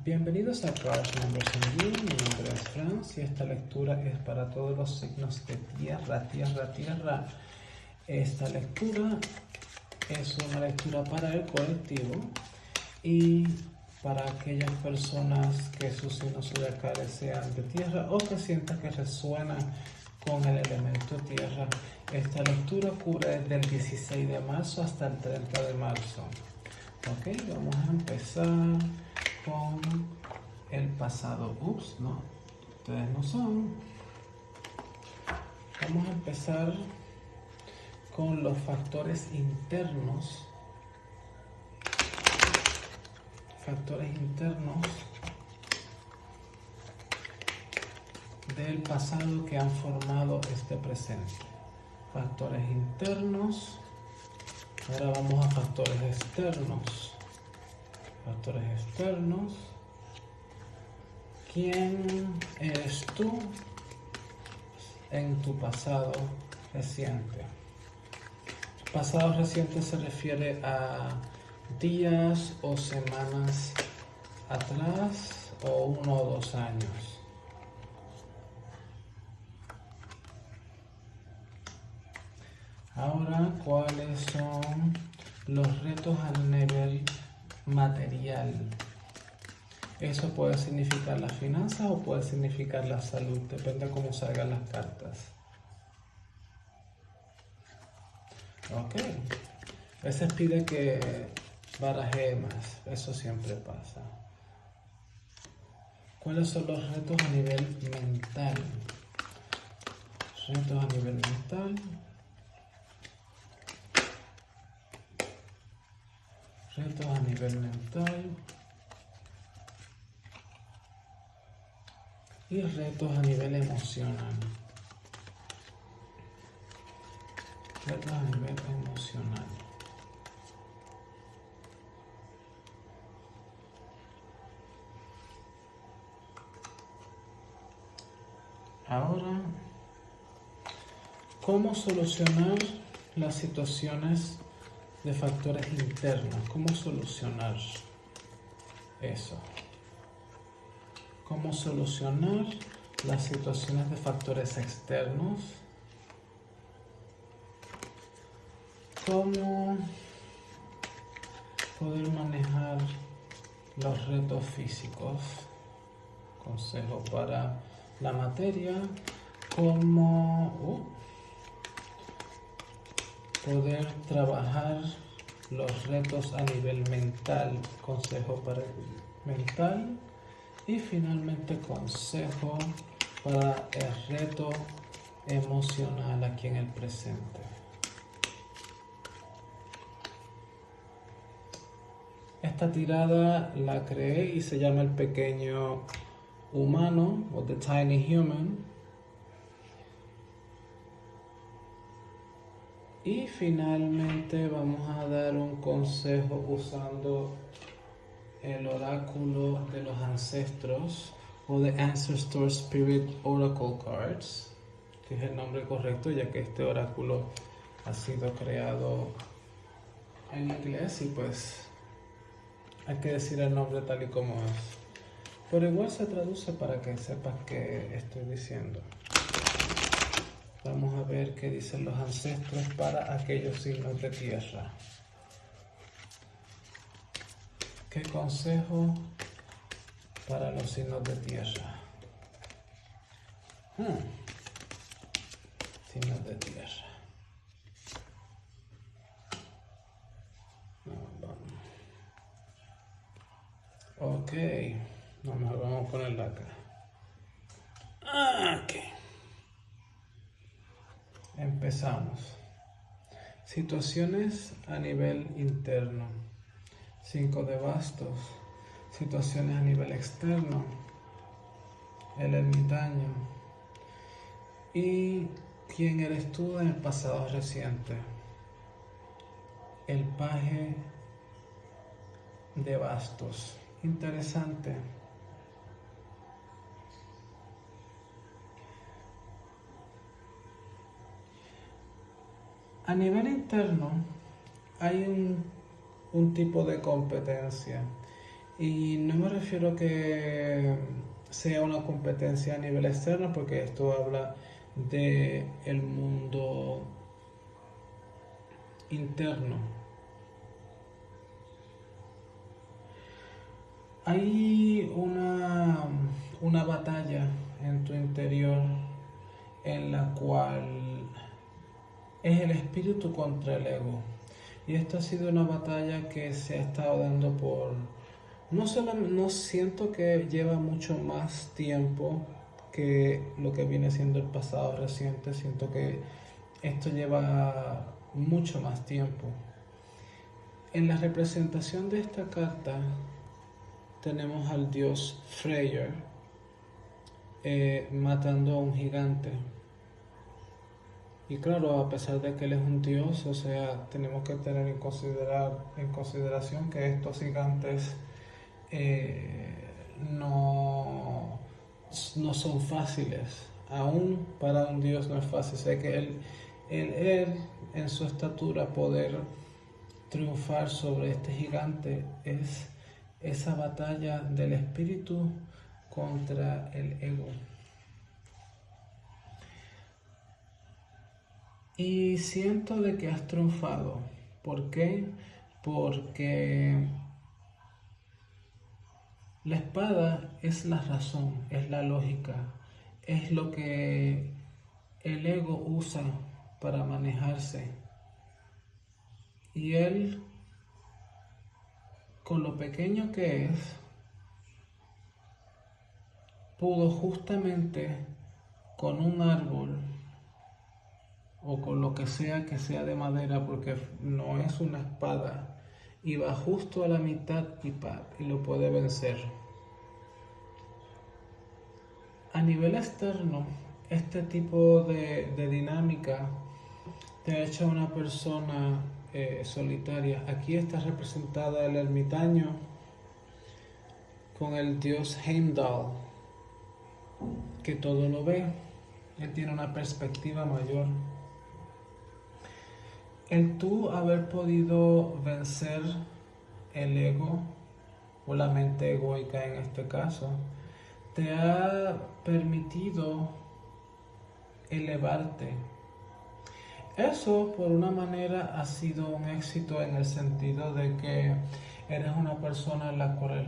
Bienvenidos a Cars Numbers and You. Mi nombre es Franz y esta lectura es para todos los signos de tierra. Esta lectura es una lectura para el colectivo y para aquellas personas que sus signos zodiacales sean de tierra o que sientan que resuenan con el elemento tierra. Esta lectura cubre desde el 16 de marzo hasta el 30 de marzo. Ok, vamos a empezar con el pasado. No, ustedes no son. Vamos a empezar con los factores internos. Del pasado que han formado este presente. Factores internos. Ahora vamos a factores externos. ¿Quién eres tú en tu pasado reciente? Pasado reciente se refiere a días o semanas atrás o 1 o 2 años. Ahora, ¿cuáles son los retos a nivel material? Eso puede significar la finanza o puede significar la salud, depende de cómo salgan las cartas. Ok, a veces pide que baraje más, eso siempre pasa. ¿Cuáles son los retos a nivel mental? Retos a nivel mental. Retos a nivel mental y retos a nivel emocional. Retos a nivel emocional. Ahora, ¿cómo solucionar las situaciones de factores internos? ¿Cómo solucionar eso? ¿Cómo solucionar las situaciones de factores externos? ¿Cómo poder manejar los retos físicos? Consejo para la materia. ¿Cómo poder trabajar los retos a nivel mental? Consejo para el mental. Y finalmente consejo para el reto emocional aquí en el presente. Esta tirada la creé y se llama El Pequeño Humano o The Tiny Human. Y finalmente vamos a dar un consejo usando el oráculo de los ancestros o The Ancestor Spirit Oracle Cards, que es el nombre correcto ya que este oráculo ha sido creado en inglés y pues hay que decir el nombre tal y como es, pero igual se traduce para que sepas qué estoy diciendo. Vamos a ver qué dicen los ancestros para aquellos signos de tierra. ¿Qué consejo para los signos de tierra? Signos de tierra. Vamos. Ok, mejor vamos a ponerla acá. Ok. Empezamos. Situaciones a nivel interno. 5 de bastos. Situaciones a nivel externo. El ermitaño. ¿Y quién eres tú en el pasado reciente? El paje de bastos. Interesante. A nivel interno hay un tipo de competencia Y no me refiero a que sea una competencia a nivel externo, porque esto habla de el mundo interno. Hay una batalla en tu interior en la cual es el espíritu contra el ego. Y esta ha sido una batalla que se ha estado dando por... No siento que lleva mucho más tiempo que lo que viene siendo el pasado reciente. Siento que esto lleva mucho más tiempo. En la representación de esta carta tenemos al dios Freyr matando a un gigante. Y claro, a pesar de que él es un dios, o sea, tenemos que tener en consideración que estos gigantes no son fáciles. Aún para un dios no es fácil. Sé que él en su estatura poder triunfar sobre este gigante es esa batalla del espíritu contra el ego. Y siento de que has triunfado. ¿Por qué? Porque la espada es la razón, es la lógica, es lo que el ego usa para manejarse. Y él, con lo pequeño que es, pudo justamente con un árbol o con lo que sea de madera, porque no es una espada, y va justo a la mitad y lo puede vencer. A nivel externo, este tipo de dinámica te ha hecho una persona solitaria. Aquí está representada el ermitaño con el dios Heimdall, que todo lo ve. Él tiene una perspectiva mayor. El tú haber podido vencer el ego o la mente egoica en este caso, te ha permitido elevarte. Eso por una manera ha sido un éxito en el sentido de que eres una persona en la cual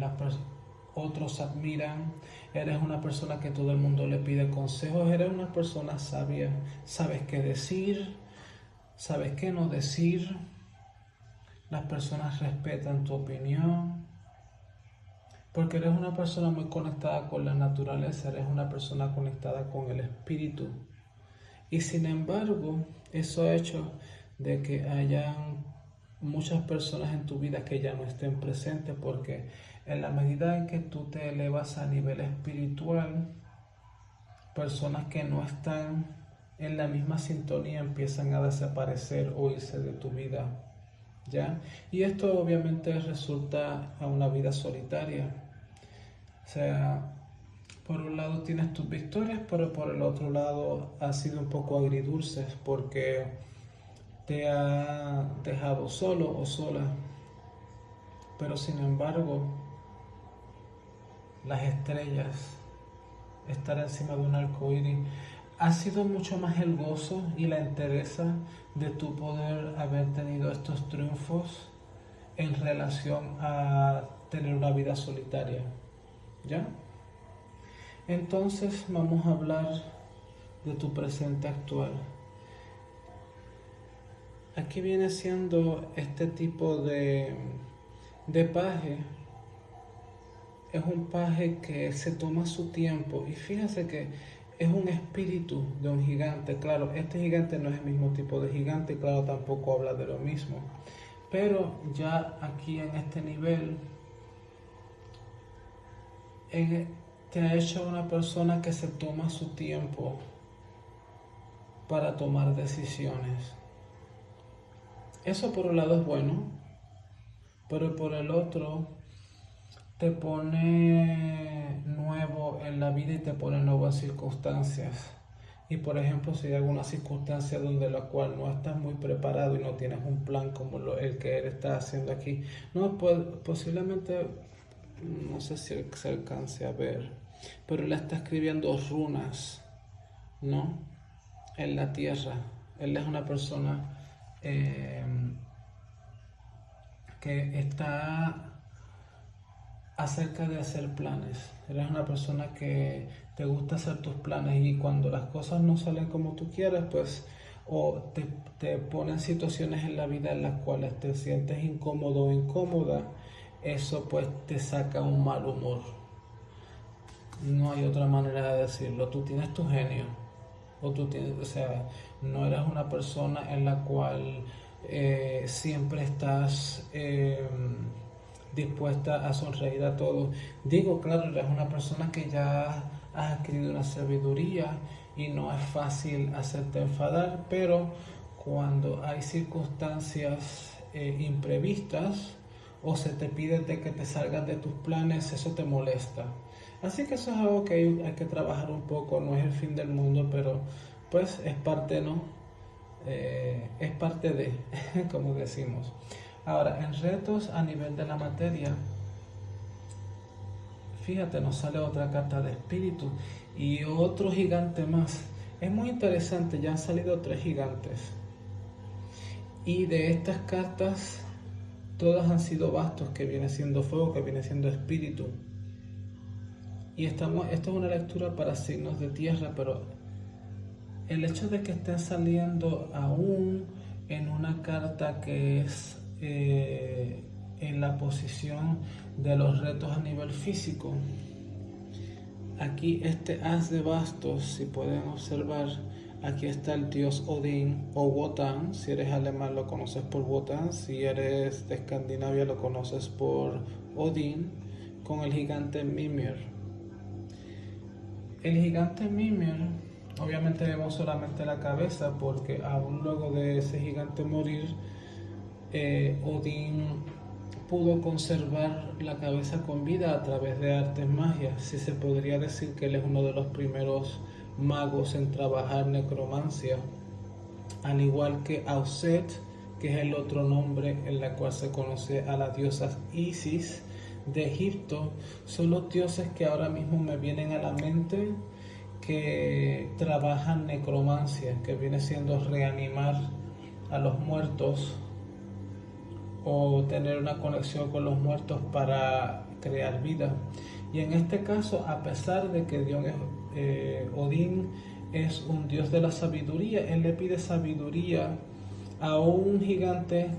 otros admiran, eres una persona que todo el mundo le pide consejos, eres una persona sabia, sabes qué decir, sabes qué no decir, las personas respetan tu opinión, porque eres una persona muy conectada con la naturaleza, eres una persona conectada con el espíritu. Y sin embargo, eso ha hecho de que hayan muchas personas en tu vida que ya no estén presentes, porque en la medida en que tú te elevas a nivel espiritual, personas que no están en la misma sintonía empiezan a desaparecer o irse de tu vida, ¿ya? Y esto obviamente resulta a una vida solitaria. O sea, por un lado tienes tus victorias, pero por el otro lado ha sido un poco agridulce porque te ha dejado solo o sola. Pero sin embargo, las estrellas, estar encima de un arco iris, ha sido mucho más el gozo y la entereza de tu poder haber tenido estos triunfos en relación a tener una vida solitaria, ¿ya? Entonces vamos a hablar de tu presente actual. Aquí viene siendo este tipo de paje. Es un paje que se toma su tiempo y fíjense que es un espíritu de un gigante. Claro, este gigante no es el mismo tipo de gigante, claro, tampoco habla de lo mismo. Pero ya aquí en este nivel te ha hecho una persona que se toma su tiempo para tomar decisiones. Eso por un lado es bueno, pero por el otro te pone nuevo en la vida y te pone nuevas circunstancias. Y por ejemplo, si hay alguna circunstancia donde la cual no estás muy preparado y no tienes un plan como el que él está haciendo aquí, no, pues posiblemente no sé si se alcance a ver, pero él está escribiendo runas, ¿no? En la tierra. Él es una persona que está acerca de hacer planes. Eres una persona que te gusta hacer tus planes, y cuando las cosas no salen como tú quieres, pues o te ponen situaciones en la vida en las cuales te sientes incómodo o incómoda, eso pues te saca un mal humor. No hay otra manera de decirlo. Tú tienes tu genio, o tú tienes, o sea, no eres una persona en la cual siempre estás dispuesta a sonreír a todos. Digo, claro, eres una persona que ya has adquirido una sabiduría y no es fácil hacerte enfadar, pero cuando hay circunstancias imprevistas o se te pide de que te salgas de tus planes, eso te molesta. Así que eso es algo que hay que trabajar un poco. No es el fin del mundo, pero pues es parte, ¿no? Es parte de, como decimos. Ahora, en retos a nivel de la materia, fíjate, nos sale otra carta de espíritu y otro gigante más. Es muy interesante, ya han salido 3 gigantes. Y de estas cartas, todas han sido bastos, que viene siendo fuego, que viene siendo espíritu. Y esto es una lectura para signos de tierra, pero el hecho de que estén saliendo aún en una carta que es en la posición de los retos a nivel físico. Aquí este as de bastos, si pueden observar, aquí está el dios Odín o Wotan. Si eres alemán lo conoces por Wotan, si eres de Escandinavia lo conoces por Odín, con el gigante Mimir. El gigante Mimir, obviamente vemos solamente la cabeza, porque aún luego de ese gigante morir, Odín pudo conservar la cabeza con vida a través de artes magias. Si se podría decir que él es uno de los primeros magos en trabajar necromancia, al igual que Auset, que es el otro nombre en la cual se conoce a la diosa Isis de Egipto. Son los dioses que ahora mismo me vienen a la mente que trabajan necromancia, que viene siendo reanimar a los muertos o tener una conexión con los muertos para crear vida. Y en este caso, a pesar de que Odín es un dios de la sabiduría, él le pide sabiduría a un gigante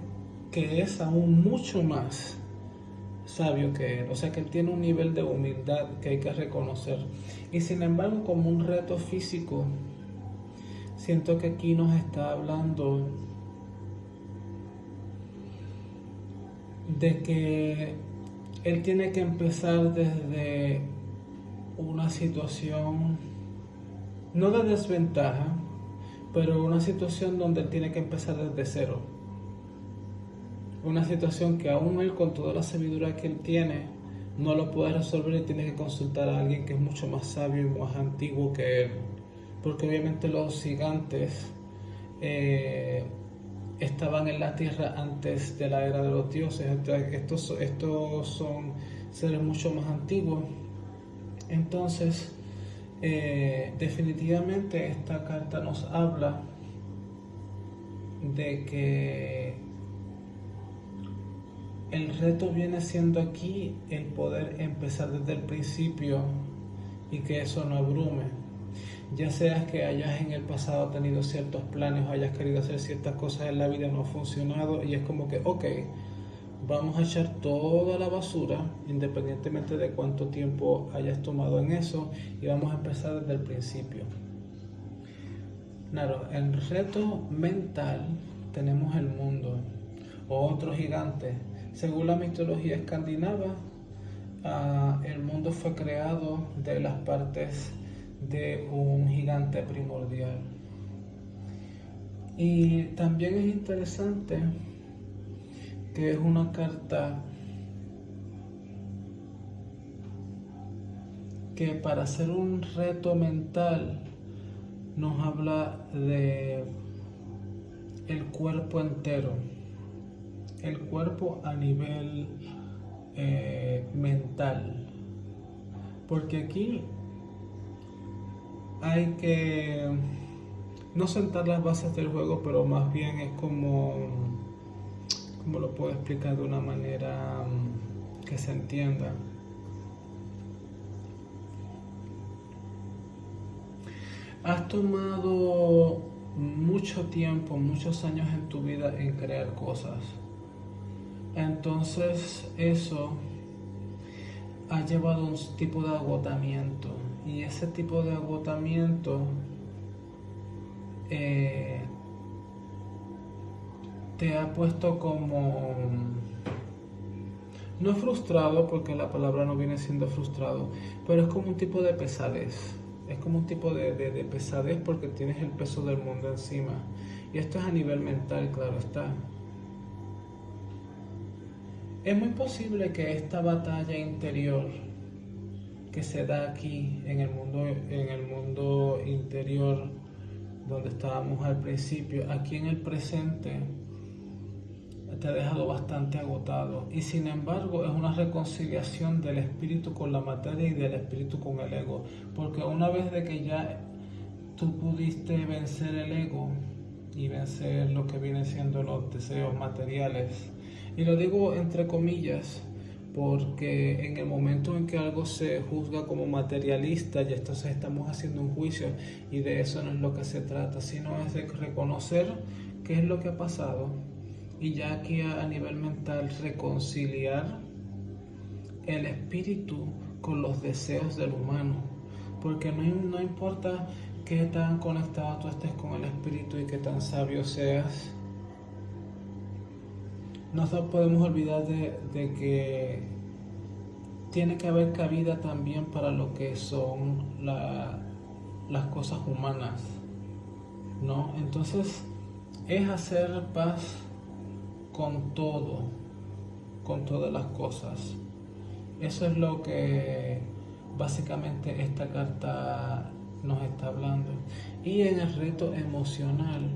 que es aún mucho más sabio que él. O sea que él tiene un nivel de humildad que hay que reconocer. Y sin embargo, como un reto físico, siento que aquí nos está hablando de que él tiene que empezar desde una situación, no de desventaja, pero una situación donde él tiene que empezar desde cero. Una situación que aún él, con toda la sabiduría que él tiene, no lo puede resolver y tiene que consultar a alguien que es mucho más sabio y más antiguo que él. Porque obviamente los gigantes estaban en la tierra antes de la era de los dioses. Estos son seres mucho más antiguos. Entonces, definitivamente esta carta nos habla de que el reto viene siendo aquí el poder empezar desde el principio y que eso no abrume. Ya seas que hayas en el pasado tenido ciertos planes o hayas querido hacer ciertas cosas en la vida, no ha funcionado, y es como que, ok, vamos a echar toda la basura, independientemente de cuánto tiempo hayas tomado en eso, y vamos a empezar desde el principio. Claro, en reto mental tenemos el mundo o otro gigante. Según la mitología escandinava, el mundo fue creado de las partes de un gigante primordial. Y también es interesante que es una carta que para hacer un reto mental nos habla de el cuerpo entero, el cuerpo a nivel mental. Porque aquí hay que no sentar las bases del juego, pero más bien es como lo puedo explicar de una manera que se entienda. Has tomado mucho tiempo, muchos años en tu vida en crear cosas. Entonces eso ha llevado a un tipo de agotamiento. Y ese tipo de agotamiento te ha puesto como, no frustrado, porque la palabra no viene siendo frustrado, pero es como un tipo de pesadez. Es como un tipo de pesadez porque tienes el peso del mundo encima. Y esto es a nivel mental, claro está. Es muy posible que esta batalla interior que se da aquí en el mundo interior donde estábamos al principio, aquí en el presente, te ha dejado bastante agotado. Y sin embargo es una reconciliación del espíritu con la materia y del espíritu con el ego. Porque una vez de que ya tú pudiste vencer el ego y vencer lo que vienen siendo los deseos materiales, y lo digo entre comillas, porque en el momento en que algo se juzga como materialista, y entonces estamos haciendo un juicio, y de eso no es lo que se trata, sino es de reconocer qué es lo que ha pasado, y ya aquí a nivel mental reconciliar el espíritu con los deseos del humano, porque no importa qué tan conectado tú estés con el espíritu y qué tan sabio seas, no nos podemos olvidar de que tiene que haber cabida también para lo que son las cosas humanas, ¿no? Entonces es hacer paz con todo, con todas las cosas. Eso es lo que básicamente esta carta nos está hablando. Y en el reto emocional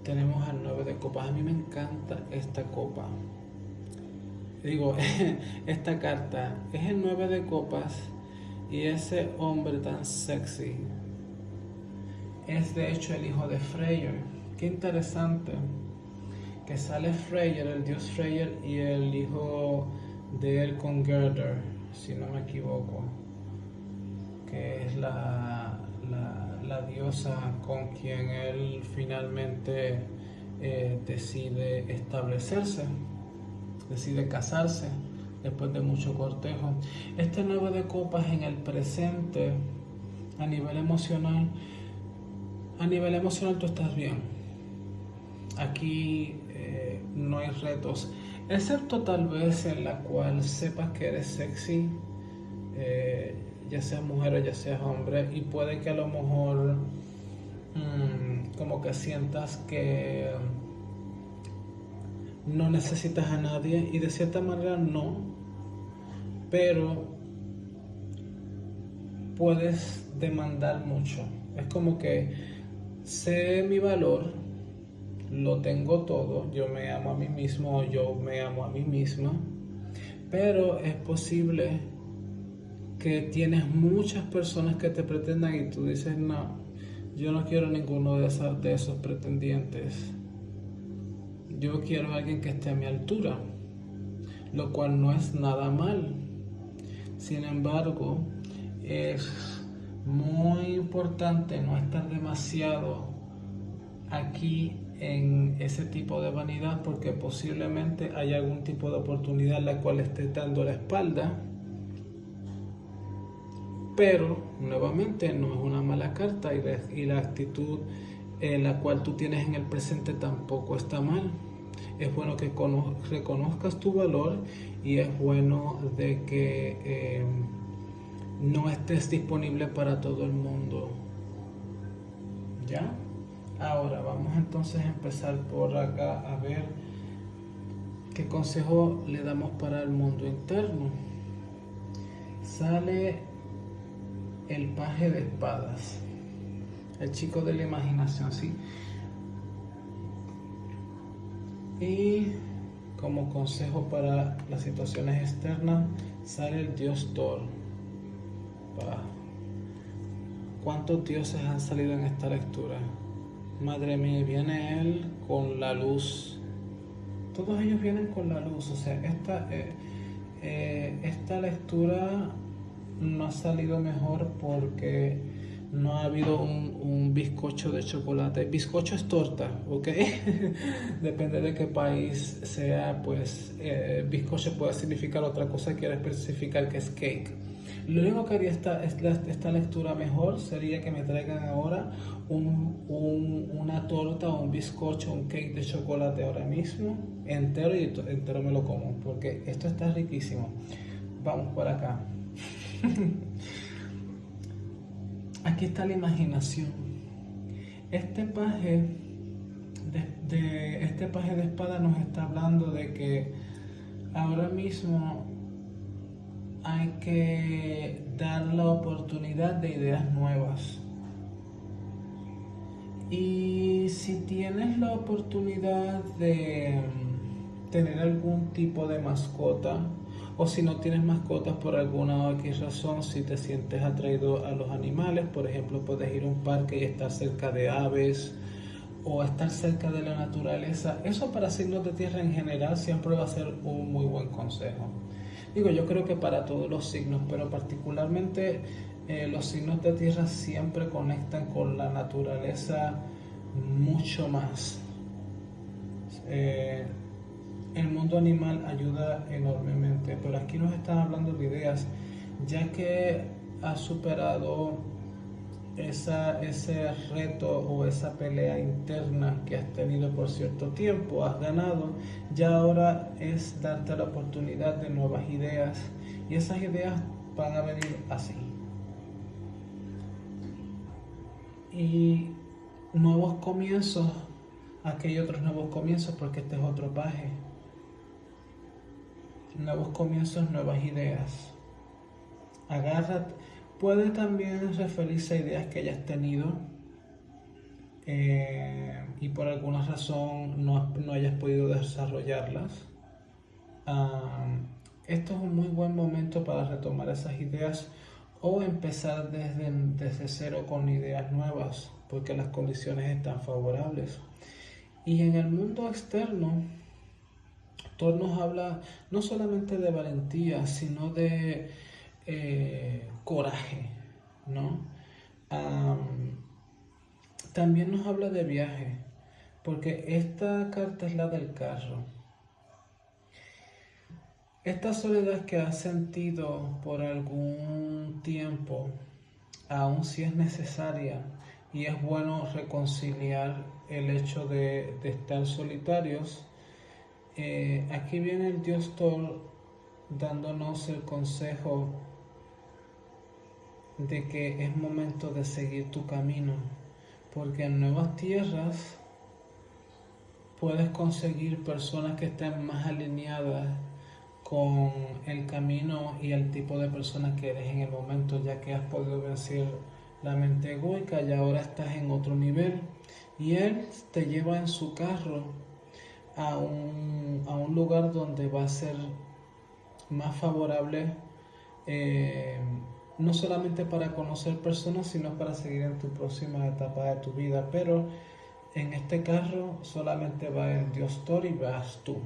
tenemos al 9 de copas. A mí me encanta esta copa. Digo, esta carta es el 9 de copas y ese hombre tan sexy es de hecho el hijo de Freyr. Qué interesante que sale Freyr, el dios Freyr, y el hijo de él con Gerder, si no me equivoco, que es la diosa con quien él finalmente decide establecerse, decide casarse después de mucho cortejo. Este 9 de copas en el presente, a nivel emocional tú estás bien. Aquí no hay retos, excepto tal vez en la cual sepas que eres sexy, ya seas mujer o ya seas hombre, y puede que a lo mejor como que sientas que no necesitas a nadie, y de cierta manera no, pero puedes demandar mucho. Es como que sé mi valor, lo tengo todo, yo me amo a mí mismo, yo me amo a mí misma, pero es posible que tienes muchas personas que te pretendan y tú dices, no, yo no quiero ninguno de esos pretendientes. Yo quiero a alguien que esté a mi altura, lo cual no es nada mal. Sin embargo, es muy importante no estar demasiado aquí en ese tipo de vanidad, porque posiblemente hay algún tipo de oportunidad en la cual estés dando la espalda. Pero nuevamente no es una mala carta, y la actitud en la cual tú tienes en el presente tampoco está mal. Es bueno que reconozcas tu valor, y es bueno de que no estés disponible para todo el mundo. ¿Ya? Ahora vamos entonces a empezar por acá a ver qué consejo le damos para el mundo interno. Sale el paje de espadas, el chico de la imaginación, ¿sí? Y como consejo para las situaciones externas, sale el dios Thor. ¿Cuántos dioses han salido en esta lectura? Madre mía, viene él con la luz. Todos ellos vienen con la luz. O sea, esta lectura no ha salido mejor porque no ha habido un bizcocho de chocolate. Bizcocho es torta, ¿ok? Depende de qué país sea, pues bizcocho puede significar otra cosa, quiere especificar que es cake. Lo único que haría esta lectura mejor sería que me traigan ahora una torta o un bizcocho, un cake de chocolate ahora mismo, entero, y entero me lo como, porque esto está riquísimo. Vamos por acá. Aquí está la imaginación. Este paje de espada nos está hablando de que ahora mismo hay que dar la oportunidad de ideas nuevas. Y si tienes la oportunidad de tener algún tipo de mascota, o si no tienes mascotas por alguna o X razón, si te sientes atraído a los animales, por ejemplo, puedes ir a un parque y estar cerca de aves o estar cerca de la naturaleza. Eso para signos de tierra en general siempre va a ser un muy buen consejo. Digo, yo creo que para todos los signos, pero particularmente los signos de tierra siempre conectan con la naturaleza mucho más. El mundo animal ayuda enormemente, pero aquí nos están hablando de ideas, ya que has superado ese reto o esa pelea interna que has tenido por cierto tiempo, has ganado, ya ahora es darte la oportunidad de nuevas ideas, y esas ideas van a venir así. Y nuevos comienzos, aquí hay otros nuevos comienzos porque este es otro paje. Nuevos comienzos, nuevas ideas. Agárrate. Puede también referirse a ideas que hayas tenido y por alguna razón no hayas podido desarrollarlas. Esto es un muy buen momento para retomar esas ideas o empezar desde cero con ideas nuevas, porque las condiciones están favorables. Y en el mundo externo, Thor nos habla no solamente de valentía, sino de coraje, ¿no? También nos habla de viaje, porque esta carta es la del carro. Esta soledad que has sentido por algún tiempo, aun si es necesaria, y es bueno reconciliar el hecho de estar solitarios, aquí viene el dios Thor dándonos el consejo de que es momento de seguir tu camino, porque en nuevas tierras puedes conseguir personas que estén más alineadas con el camino y el tipo de persona que eres en el momento, ya que has podido vencer la mente egoica y ahora estás en otro nivel, y él te lleva en su carro a un lugar donde va a ser más favorable, no solamente para conocer personas, sino para seguir en tu próxima etapa de tu vida. Pero en este carro solamente va el dios Thor y vas tú.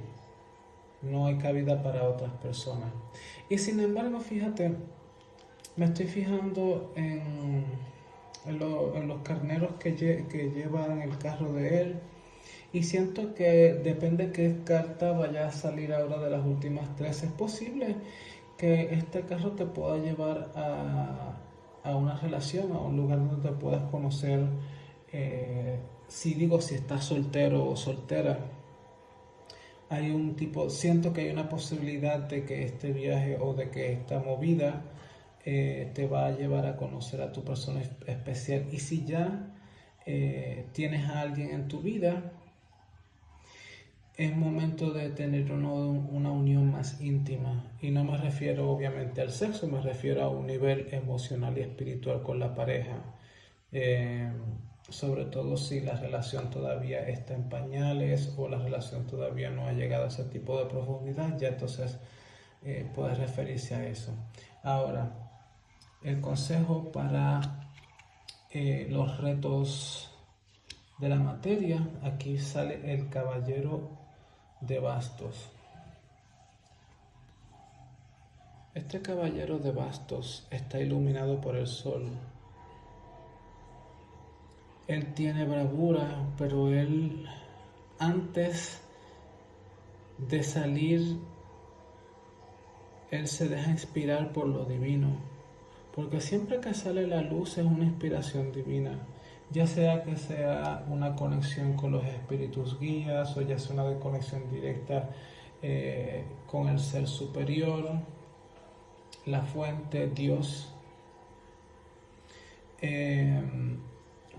No hay cabida para otras personas. Y sin embargo, fíjate, me estoy fijando en los carneros que llevan el carro de él, y siento que depende qué carta vaya a salir ahora de las últimas tres, es posible que este carro te pueda llevar a una relación, a un lugar donde te puedas conocer, si estás soltero o soltera. Siento que hay una posibilidad de que este viaje o de que esta movida te va a llevar a conocer a tu persona especial. Y si ya tienes a alguien en tu vida, es momento de tener una unión más íntima. Y no me refiero obviamente al sexo, me refiero a un nivel emocional y espiritual con la pareja. sobre todo si la relación todavía está en pañales o la relación todavía no ha llegado a ese tipo de profundidad, ya entonces puede referirse a eso. Ahora, el consejo para los retos de la materia, aquí sale el caballero de bastos. Este caballero de bastos está iluminado por el sol. Él tiene bravura, pero él, antes de salir, él se deja inspirar por lo divino. Porque siempre que sale la luz es una inspiración divina. Ya sea que sea una conexión con los espíritus guías o ya sea una conexión directa con el ser superior, la fuente, Dios.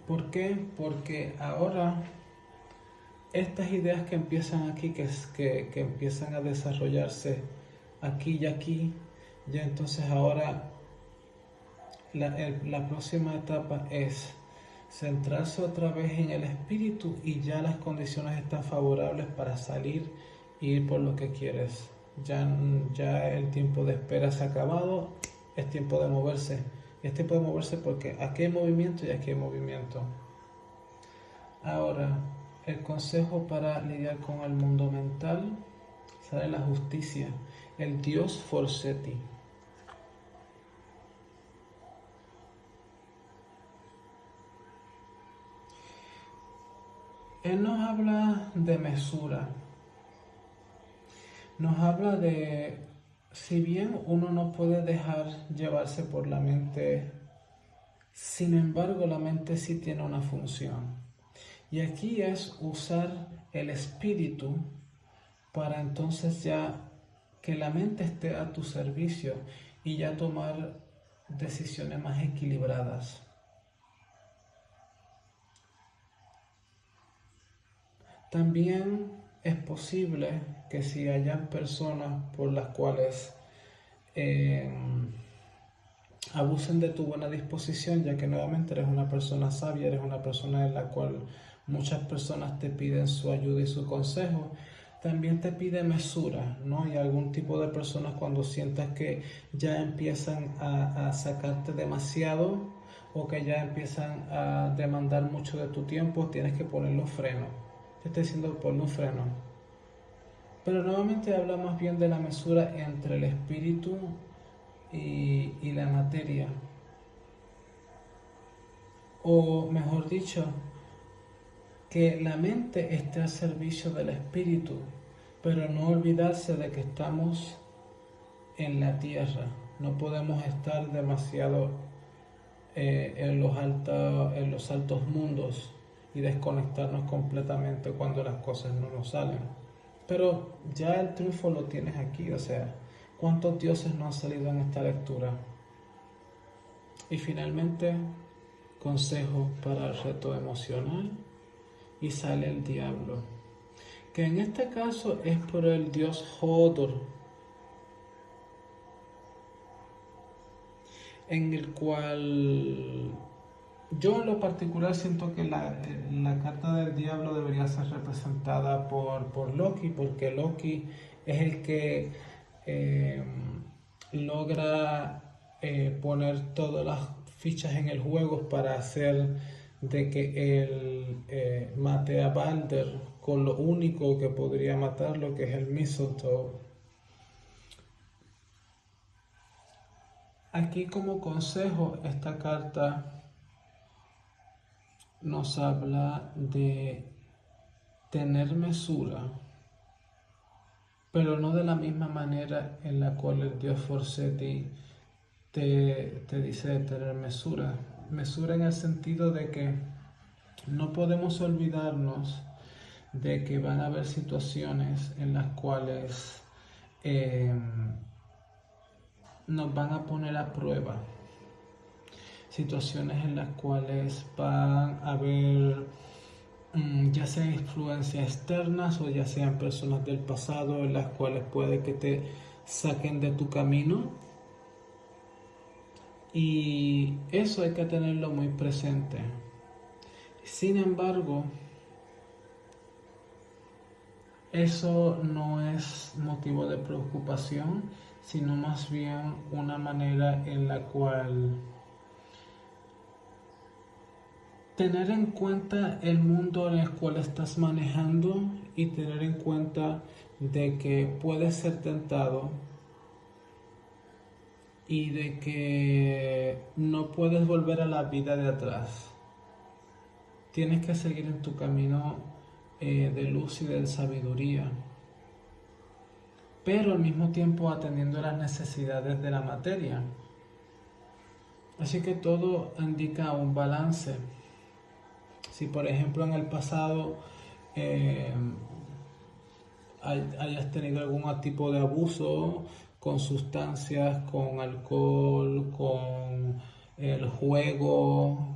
¿Por qué? Porque ahora estas ideas que empiezan aquí, que empiezan a desarrollarse aquí y aquí, ya entonces ahora la próxima etapa es centrarse otra vez en el espíritu y ya las condiciones están favorables para salir e ir por lo que quieres. Ya el tiempo de espera se ha acabado, es tiempo de moverse. Es tiempo de moverse porque aquí hay movimiento y aquí hay movimiento. Ahora, el consejo para lidiar con el mundo mental, sale la justicia, el dios Forseti. Él nos habla de mesura, nos habla de, si bien uno no puede dejar llevarse por la mente, sin embargo la mente sí tiene una función. Y aquí es usar el espíritu para entonces ya que la mente esté a tu servicio y ya tomar decisiones más equilibradas. También es posible que si hayan personas por las cuales abusen de tu buena disposición, ya que nuevamente eres una persona sabia, eres una persona en la cual muchas personas te piden su ayuda y su consejo, también te pide mesura, ¿no? Y algún tipo de personas cuando sientas que ya empiezan a sacarte demasiado o que ya empiezan a demandar mucho de tu tiempo, tienes que ponerle un freno. Te estoy diciendo ponle un freno. Pero nuevamente habla más bien de la mesura entre el espíritu y la materia. O mejor dicho, que la mente esté al servicio del espíritu, pero no olvidarse de que estamos en la tierra. No podemos estar demasiado en los altos mundos y desconectarnos completamente cuando las cosas no nos salen. Pero ya el triunfo lo tienes aquí, o sea, ¿cuántos dioses no han salido en esta lectura? Y finalmente, consejo para el reto emocional, y sale el diablo, que en este caso es por el dios Hodor, en el cual yo en lo particular siento que la carta del diablo debería ser representada por Loki, porque Loki es el que logra poner todas las fichas en el juego para hacer de que él mate a Balder con lo único que podría matarlo, que es el mistletoe. Aquí como consejo, esta carta nos habla de tener mesura, pero no de la misma manera en la cual el dios Forseti te dice de tener mesura. Mesura en el sentido de que no podemos olvidarnos de que van a haber situaciones en las cuales nos van a poner a prueba. Situaciones en las cuales van a haber ya sean influencias externas o ya sean personas del pasado en las cuales puede que te saquen de tu camino, y eso hay que tenerlo muy presente. Sin embargo, eso no es motivo de preocupación, sino más bien una manera en la cual tener en cuenta el mundo en el cual estás manejando y tener en cuenta de que puedes ser tentado y de que no puedes volver a la vida de atrás. Tienes que seguir en tu camino de luz y de sabiduría, pero al mismo tiempo atendiendo las necesidades de la materia. Así que todo indica un balance. Si por ejemplo en el pasado hayas tenido algún tipo de abuso con sustancias, con alcohol, con el juego,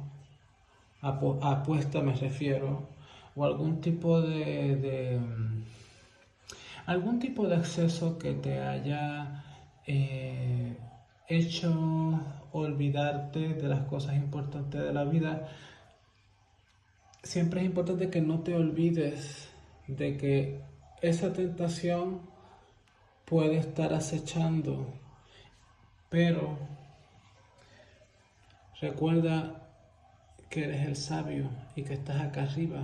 apuesta me refiero, o algún tipo algún tipo de exceso que te haya hecho olvidarte de las cosas importantes de la vida. Siempre es importante que no te olvides de que esa tentación puede estar acechando, pero recuerda que eres el sabio y que estás acá arriba.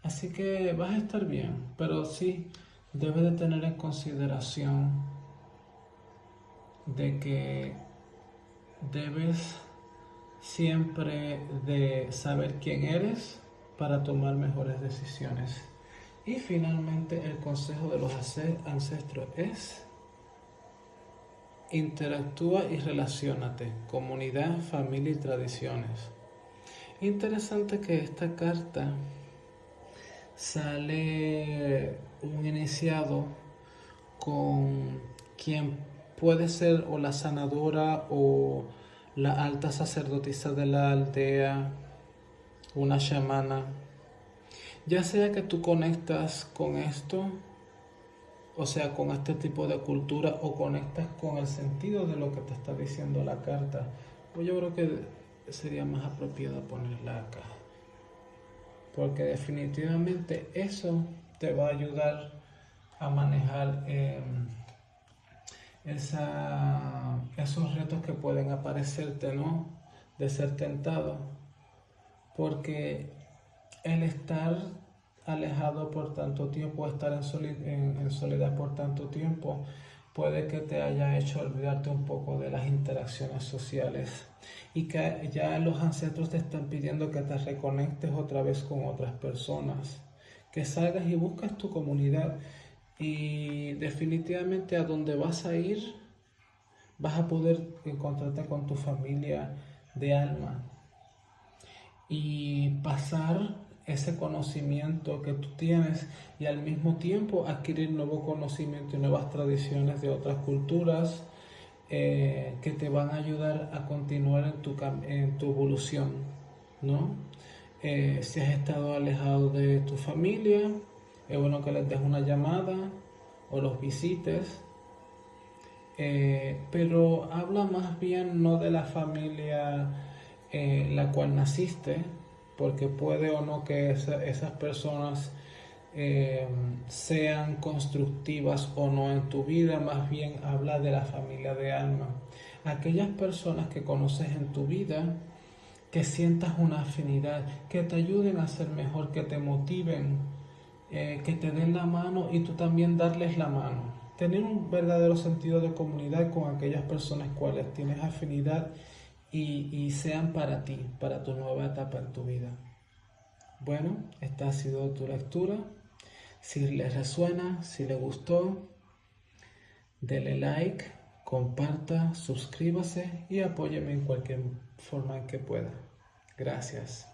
Así que vas a estar bien, pero sí debes de tener en consideración de que debes siempre de saber quién eres para tomar mejores decisiones. Y finalmente el consejo de los ancestros es: interactúa y relaciónate, comunidad, familia y tradiciones. Interesante que esta carta sale un iniciado con quien puede ser o la sanadora o la alta sacerdotisa de la aldea, una chamana. Ya sea que tú conectas con esto, o sea, con este tipo de cultura, o conectas con el sentido de lo que te está diciendo la carta, pues yo creo que sería más apropiado ponerla acá. Porque definitivamente eso te va a ayudar a manejar esos retos que pueden aparecerte, ¿no? De ser tentado. Porque el estar alejado por tanto tiempo, estar en soledad por tanto tiempo, puede que te haya hecho olvidarte un poco de las interacciones sociales y que ya los ancestros te están pidiendo que te reconectes otra vez con otras personas, que salgas y busques tu comunidad, y definitivamente a donde vas a ir vas a poder encontrarte con tu familia de alma y pasar ese conocimiento que tú tienes y al mismo tiempo adquirir nuevo conocimiento y nuevas tradiciones de otras culturas que te van a ayudar a continuar en tu evolución, ¿no? Si has estado alejado de tu familia, es bueno que les des una llamada o los visites, pero habla más bien no de la familia la cual naciste, porque puede o no que esas personas sean constructivas o no en tu vida. Más bien habla de la familia de alma, aquellas personas que conoces en tu vida, que sientas una afinidad, que te ayuden a ser mejor, que te motiven, que te den la mano y tú también darles la mano. Tener un verdadero sentido de comunidad con aquellas personas cuales tienes afinidad y sean para ti, para tu nueva etapa en tu vida. Bueno, esta ha sido tu lectura. Si les resuena, si les gustó, dele like, comparta, suscríbase y apóyeme en cualquier forma en que pueda. Gracias.